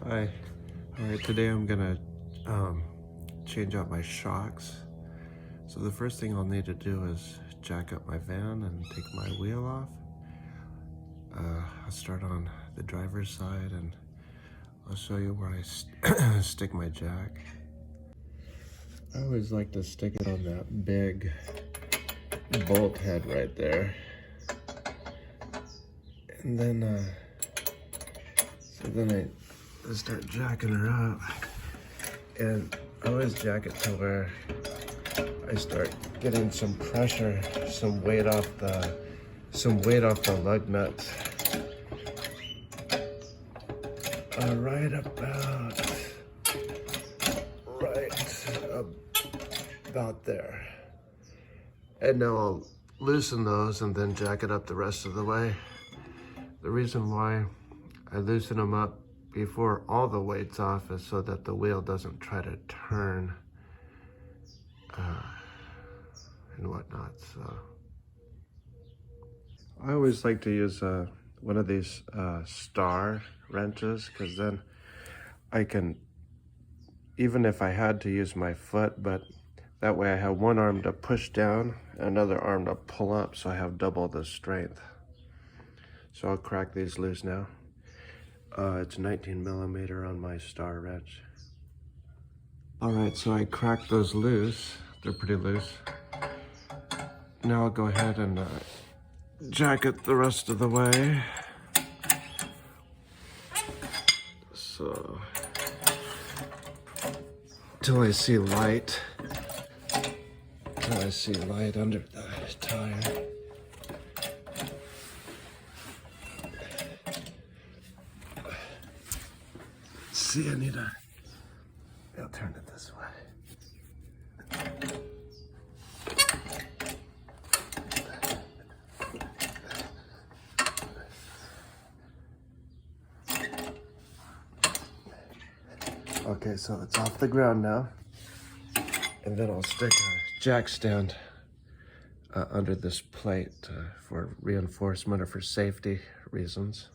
Hi. Alright, today I'm gonna change out my shocks. So the first thing I'll need to do is jack up my van and take my wheel off. I'll start on the driver's side and I'll show you where I stick my jack. I always like to stick it on that big bolt head right there. And then, I start jacking her up. And I always jack it to where I start getting some pressure, some weight off the lug nuts. About there. And now I'll loosen those and then jack it up the rest of the way. The reason why I loosen them up before all the weight's off is so that the wheel doesn't try to turn and whatnot. So I always like to use one of these star wrenches, because then I can, even if I had to use my foot, but that way I have one arm to push down, another arm to pull up, so I have double the strength. So I'll crack these loose now. It's 19 millimeter on my star wrench. All right, so I cracked those loose. They're pretty loose. Now I'll go ahead and jack it the rest of the way. So, till I see light. Till I see light under the tire. See, I'll turn it this way. Okay, so it's off the ground now. And then I'll stick a jack stand under this plate for reinforcement or for safety reasons.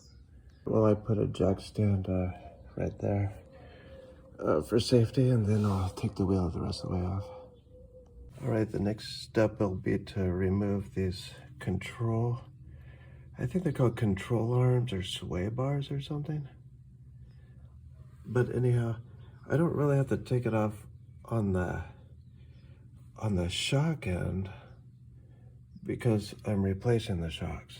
Well, I put a jack stand right there for safety, and then I'll take the wheel the rest of the way off. All right, the next step will be to remove these I think they're called control arms or sway bars or something. But anyhow, I don't really have to take it off on the shock end because I'm replacing the shocks.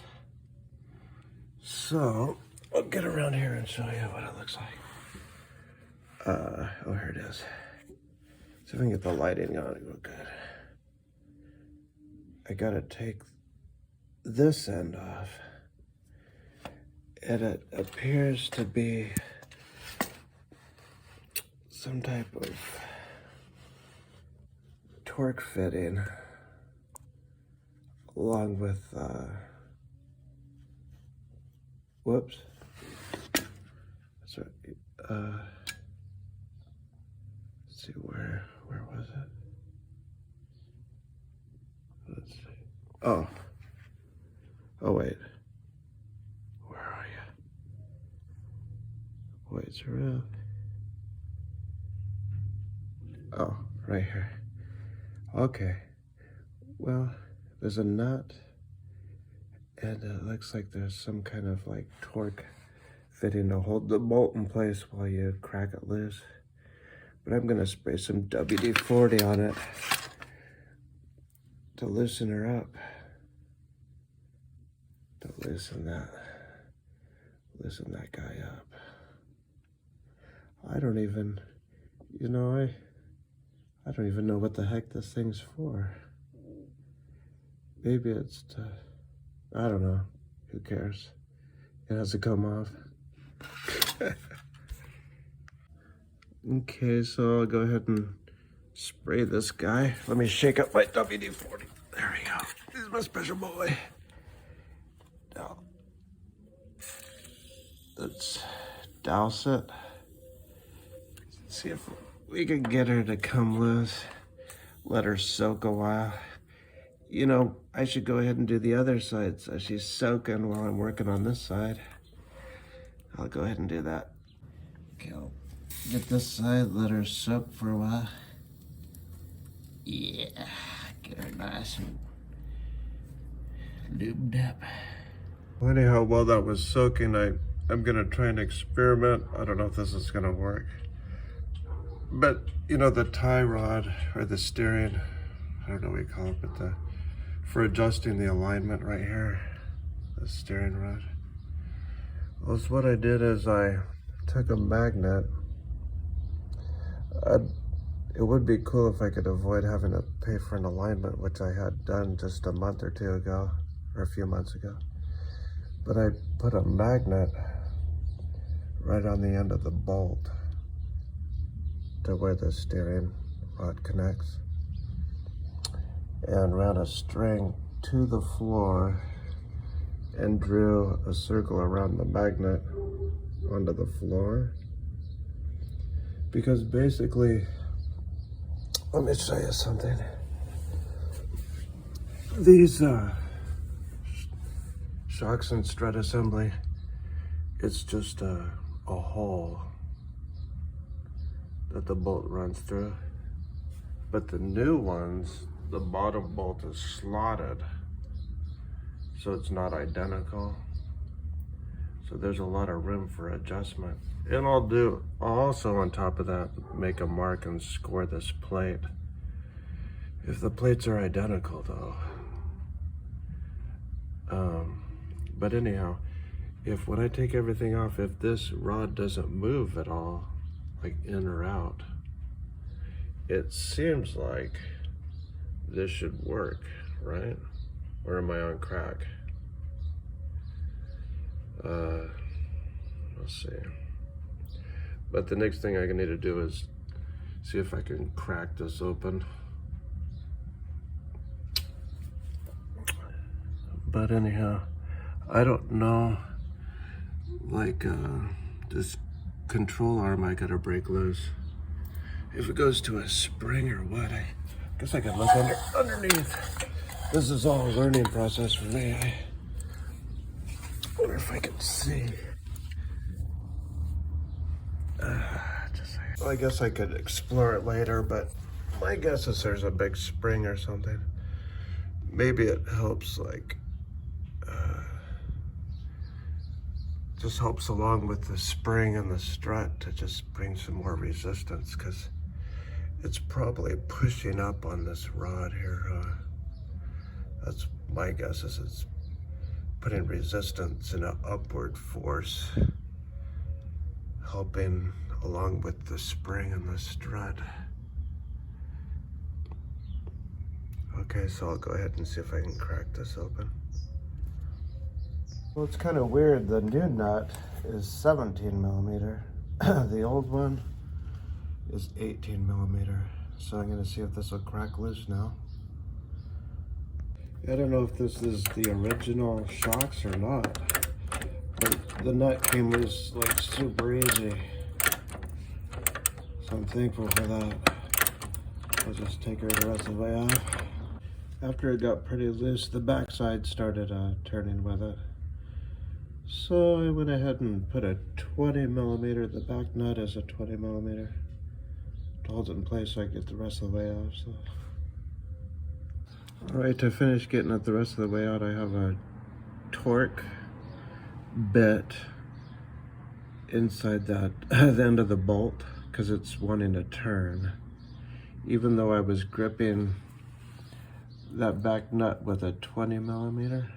So I'll get around here and show you what it looks like. Oh, here it is. See if I can get the lighting on real good. I gotta take this end off. And it appears to be some type of torque fitting along with, whoops. Sorry, let's see, where was it? Let's see. Oh, wait. Where are you? Weights are up. Oh, right here. Okay. Well, there's a nut, and it looks like there's some kind of like torque fitting to hold the bolt in place while you crack it loose. But I'm gonna spray some WD-40 on it to loosen her up. To loosen that guy up. I don't even know what the heck this thing's for. Maybe it's to, I don't know. Who cares? It has to come off. Okay, so I'll go ahead and spray this guy. Let me shake up my WD-40. There we go. This is my special boy. Now, let's douse it. See if we can get her to come loose. Let her soak a while. You know, I should go ahead and do the other side so she's soaking while I'm working on this side. I'll go ahead and do that. Okay, I'll get this side, let her soak for a while. Yeah, get her nice and lubed up. Well, anyhow, while that was soaking, I'm gonna try and experiment. I don't know if this is gonna work. But, you know, the tie rod, or the steering, I don't know what you call it, but for adjusting the alignment right here, the steering rod. Well, so what I did is I took a magnet. It would be cool if I could avoid having to pay for an alignment, which I had done just a month or two ago, or a few months ago. But I put a magnet right on the end of the bolt to where the steering rod connects, and ran a string to the floor and drew a circle around the magnet onto the floor. Because basically, let me show you something. These shocks and strut assembly, it's just a hole that the bolt runs through. But the new ones, the bottom bolt is slotted, so it's not identical. So there's a lot of room for adjustment. And I'll also on top of that, make a mark and score this plate. If the plates are identical though. But anyhow, if when I take everything off, if this rod doesn't move at all, like in or out, it seems like this should work, right? Or am I on crack? Let's see. But the next thing I need to do is see if I can crack this open. But anyhow, I don't know, like this control arm I gotta break loose. If it goes to a spring or what, I guess I could look underneath. This is all a learning process for me. I wonder if I can see. Well, I guess I could explore it later, but my guess is there's a big spring or something. Maybe it helps, like, just helps along with the spring and the strut to just bring some more resistance, because it's probably pushing up on this rod here. That's my guess, is it's putting resistance in an upward force, helping along with the spring and the strut. Okay, so I'll go ahead and see if I can crack this open. Well, it's kind of weird. The new nut is 17 millimeter. The old one is 18 millimeter. So I'm gonna see if this will crack loose now. I don't know if this is the original shocks or not, but the nut came loose like super easy. So I'm thankful for that. I'll just take her the rest of the way off. After it got pretty loose, the backside started turning with it. So I went ahead and put a 20 millimeter, the back nut is a 20 millimeter, to hold it in place so I get the rest of the way out. So. All right, to finish getting it the rest of the way out, I have a torque bit inside that, the end of the bolt, because it's wanting to turn. Even though I was gripping that back nut with a 20 millimeter,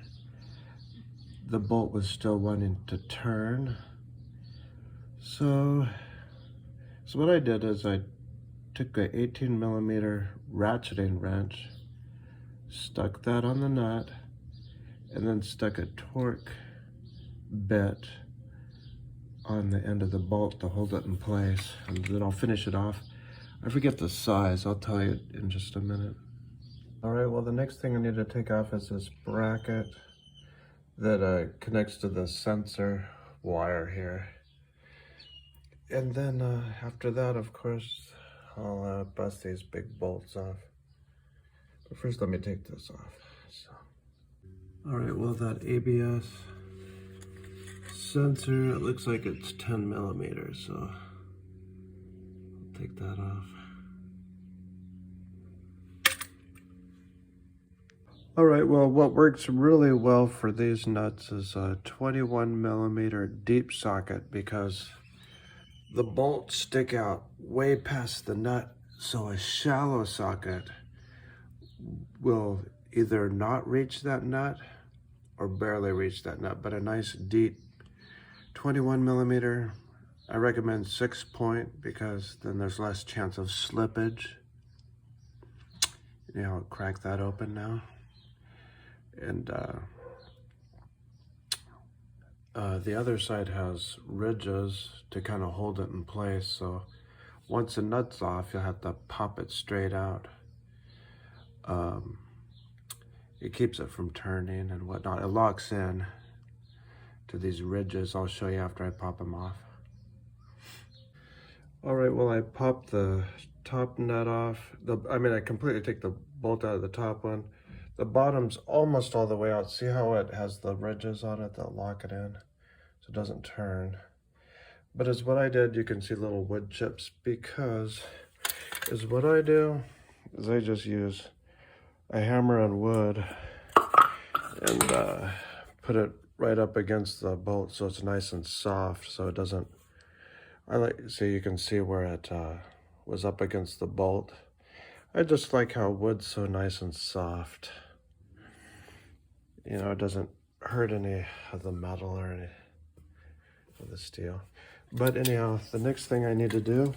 the bolt was still wanting to turn. So what I did is I took a 18 millimeter ratcheting wrench, stuck that on the nut, and then stuck a torque bit on the end of the bolt to hold it in place, and then I'll finish it off. I forget the size, I'll tell you in just a minute. All right, well, the next thing I need to take off is this bracket that connects to the sensor wire here. And then after that, of course, I'll bust these big bolts off. But first, let me take this off. So. All right, well, that ABS sensor, it looks like it's 10 millimeters, so I'll take that off. All right, well, what works really well for these nuts is a 21 millimeter deep socket, because the bolts stick out way past the nut, so a shallow socket will either not reach that nut or barely reach that nut, but a nice deep 21 millimeter, I recommend 6-point, because then there's less chance of slippage. You know, I'll crack that open now. And the other side has ridges to kind of hold it in place, so once the nut's off, you'll have to pop it straight out. It keeps it from turning and whatnot. It locks in to these ridges. I'll show you after I pop them off. All right, well, I popped the top nut off. I completely take the bolt out of the top one. The bottom's almost all the way out. See how it has the ridges on it that lock it in so it doesn't turn. But as what I did, you can see little wood chips, because is what I do is I just use a hammer on wood and put it right up against the bolt so it's nice and soft, so it doesn't, so you can see where it was up against the bolt. I just like how wood's so nice and soft. You know, it doesn't hurt any of the metal or any of the steel. But anyhow, the next thing I need to do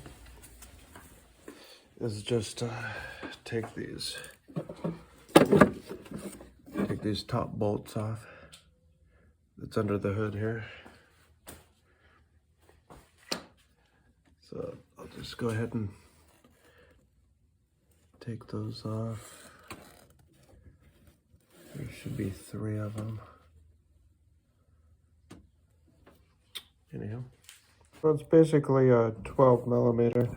is just take these top bolts off that's under the hood here. So I'll just go ahead and take those off. There should be 3 of them. Anyhow, so it's basically a 12 millimeter,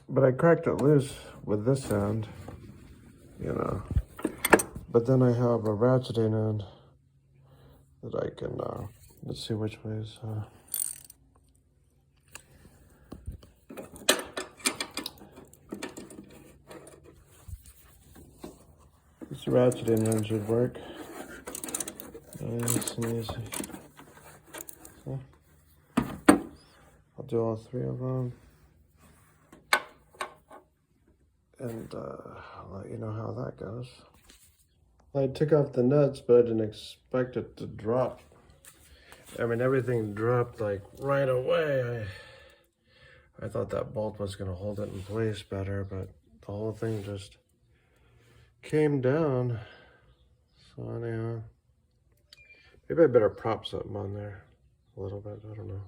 but I cracked it loose with this end, you know. But then I have a ratcheting end that I can, let's see which way is, this ratcheting end should work. Nice and easy. So, I'll do all 3 of them. And I'll let you know how that goes. I took off the nuts, but I didn't expect it to drop. I mean, everything dropped like right away. I thought that bolt was going to hold it in place better, but the whole thing just came down. So anyhow, maybe I better prop something on there a little bit. I don't know.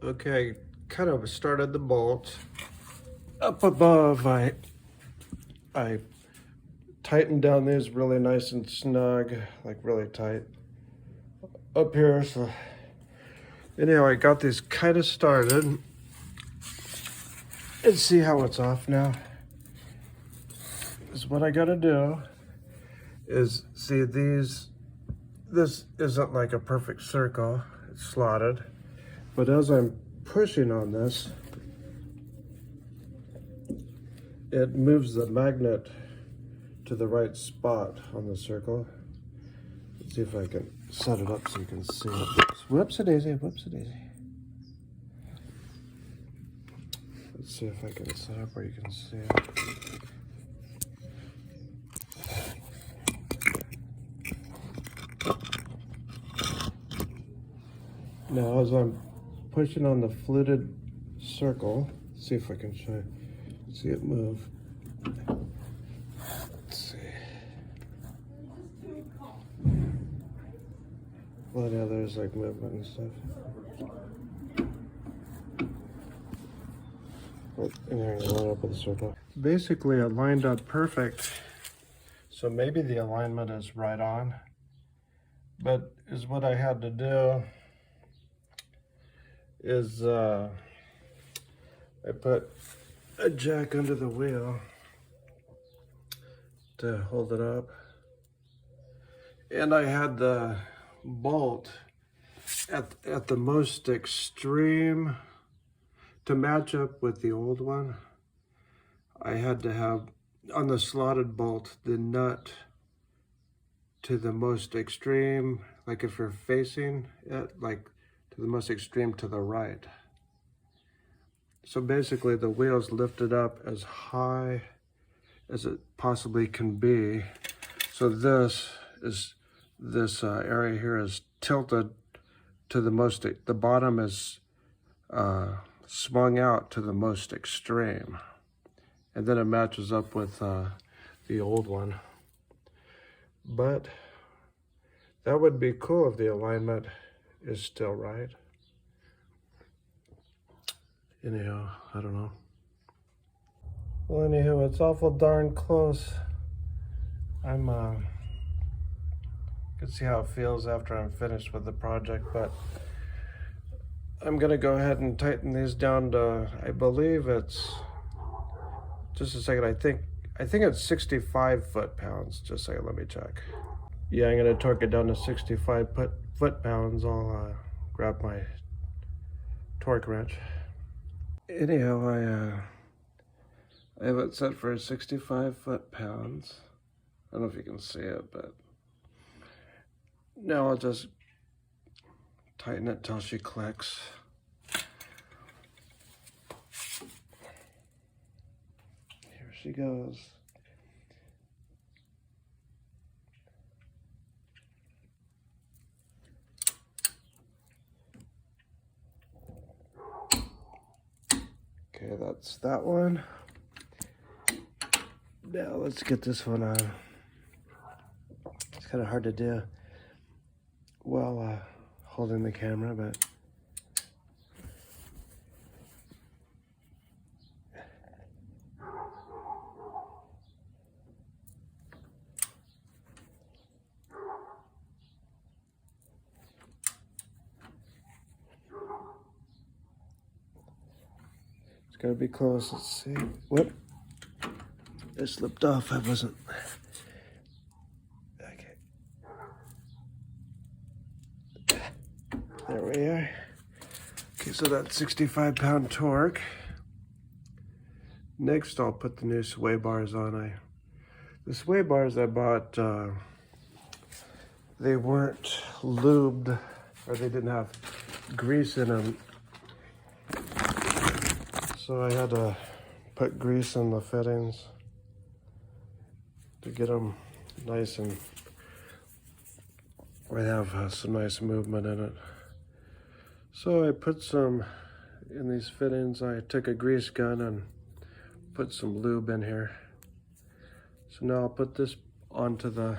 Okay, kind of started the bolt. Up above, I tightened down these really nice and snug, like really tight up here. So anyhow, I got these kind of started. And see how it's off now? Is what I gotta do is see these, this isn't like a perfect circle, it's slotted. But as I'm pushing on this, it moves the magnet to the right spot on the circle. Let's see if I can set it up so you can see it. Whoops-a-daisy, whoops-a-daisy. Let's see if I can set up where you can see it. Now as I'm pushing on the fluted circle, see if I can show you. See it move. Let's see. Well, yeah, there's like movement and stuff. Oh, and here, line up with the circle. Basically, it lined up perfect. So maybe the alignment is right on. But is what I had to do is I put a jack under the wheel to hold it up, And I had the bolt at the most extreme to match up with the old one. I had to have on the slotted bolt the nut to the most extreme, like if you're facing it, like to the most extreme to the right. So basically the wheel's lifted up as high as it possibly can be. So this area here is tilted to the most, the bottom is swung out to the most extreme. And then it matches up with the old one. But that would be cool if the alignment is still right. Anyhow, I don't know. Well, anywho, it's awful darn close. I'm can see how it feels after I'm finished with the project, but I'm gonna go ahead and tighten these down to, I believe it's, just a second, I think it's 65 foot-pounds. Just a second, let me check. Yeah, I'm gonna torque it down to 65 foot-pounds. I'll grab my torque wrench. Anyhow, I have it set for 65 foot-pounds. I don't know if you can see it, but now I'll just tighten it till she clicks. Here she goes. Okay, that's that one. Now let's get this one on. It's kind of hard to do while holding the camera, but it's gotta be close. Let's see. Whoop. It slipped off. I wasn't. Okay. There we are. Okay, so that's 65-pound torque. Next, I'll put the new sway bars on. The sway bars I bought, they weren't lubed, or they didn't have grease in them. So I had to put grease in the fittings to get them nice and where they have some nice movement in it. So I put some in these fittings. I took a grease gun and put some lube in here. So now I'll put this onto the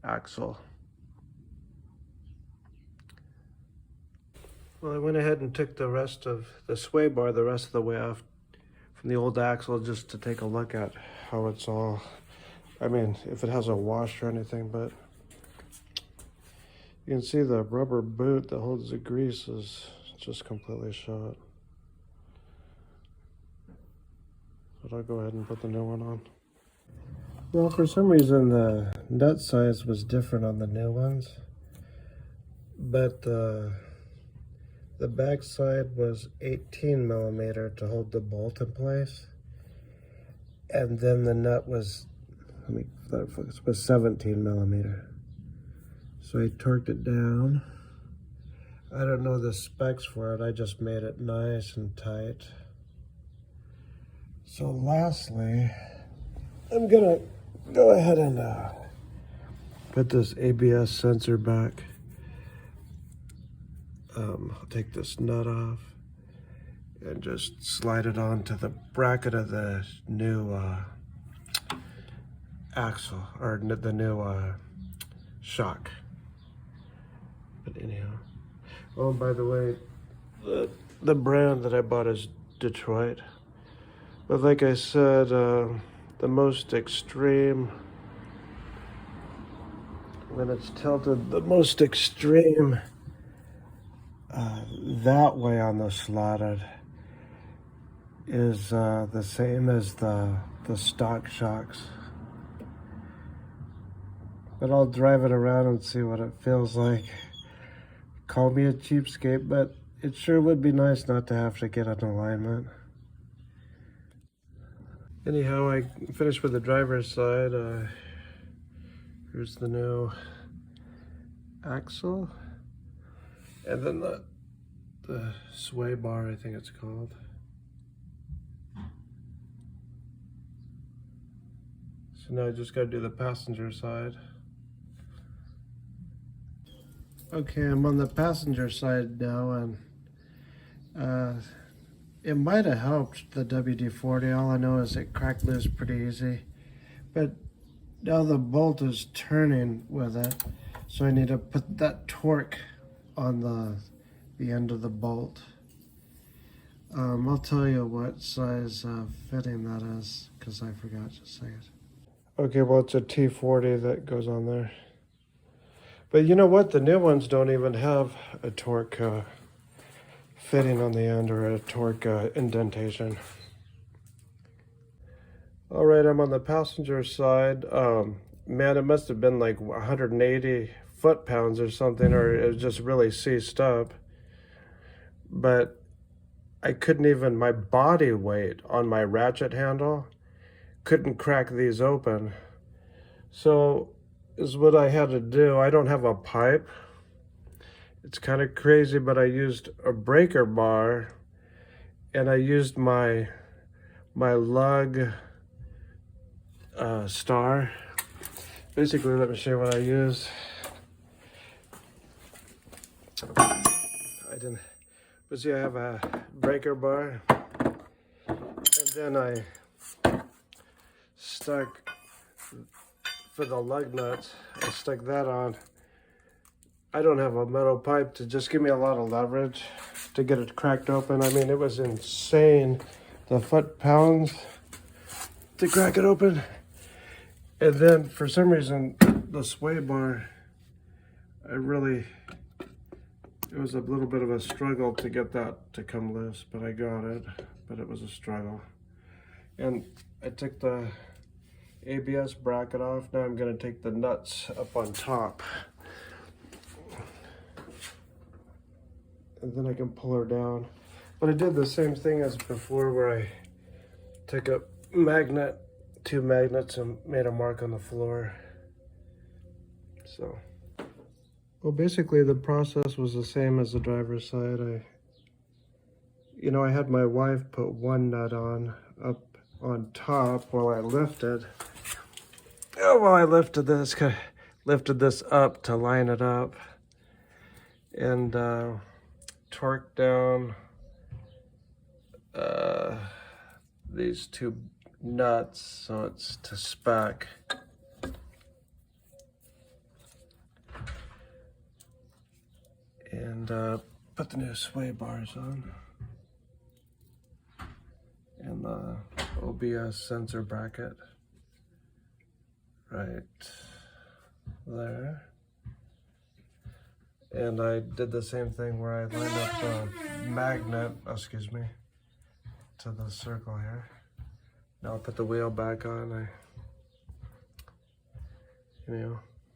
axle. Well, I went ahead and took the rest of the sway bar the rest of the way off from the old axle just to take a look at how it's all, I mean, if it has a wash or anything, but you can see the rubber boot that holds the grease is just completely shot. But I'll go ahead and put the new one on. Well, for some reason the nut size was different on the new ones, but the back side was 18 millimeter to hold the bolt in place, and then the nut was, let me focus, was 17 millimeter. So I torqued it down. I don't know the specs for it. I just made it nice and tight. So lastly, I'm gonna go ahead and put this ABS sensor back. I'll take this nut off and just slide it onto the bracket of the new axle, or the new shock. But anyhow, oh, by the way, the brand that I bought is Detroit. But like I said, the most extreme, when it's tilted, the most extreme that way on the slotted is the same as the stock shocks. But I'll drive it around and see what it feels like. Call me a cheapskate, but it sure would be nice not to have to get an alignment. Anyhow, I finished with the driver's side. Here's the new axle. And then the sway bar, I think it's called. So now I just gotta do the passenger side. Okay, I'm on the passenger side now, and it might have helped the WD-40. All I know is it cracked loose pretty easy. But now the bolt is turning with it, so I need to put that torque on the end of the bolt. I'll tell you what size fitting that is, because I forgot to say it. Okay, well, it's a T40 that goes on there. But you know what? The new ones don't even have a torque fitting on the end or a torque indentation. All right, I'm on the passenger side. Man, it must have been like 180 foot-pounds or something, or it was just really seized up. But I couldn't even, my body weight on my ratchet handle couldn't crack these open. So is what I had to do. I don't have a pipe. It's kind of crazy, but I used a breaker bar, and I used my lug star. Basically, let me show you what I use. I didn't, but see, I have a breaker bar, and then I stuck, for the lug nuts, I stuck that on. I don't have a metal pipe to just give me a lot of leverage to get it cracked open. I mean, it was insane, the foot-pounds to crack it open. And then for some reason, the sway bar, it was a little bit of a struggle to get that to come loose, but I got it, but it was a struggle. And I took the ABS bracket off. Now I'm gonna take the nuts up on top. And then I can pull her down. But I did the same thing as before, where I took a magnet, 2 magnets, and made a mark on the floor. So, well, basically the process was the same as the driver's side. I had my wife put one nut on up on top while I lifted. Oh, well, I lifted this up to line it up, and torqued down these 2 nuts so it's to spec. And put the new sway bars on. And the OBS sensor bracket right there. And I did the same thing where I lined up the magnet, to the circle here. Now I'll put the wheel back on.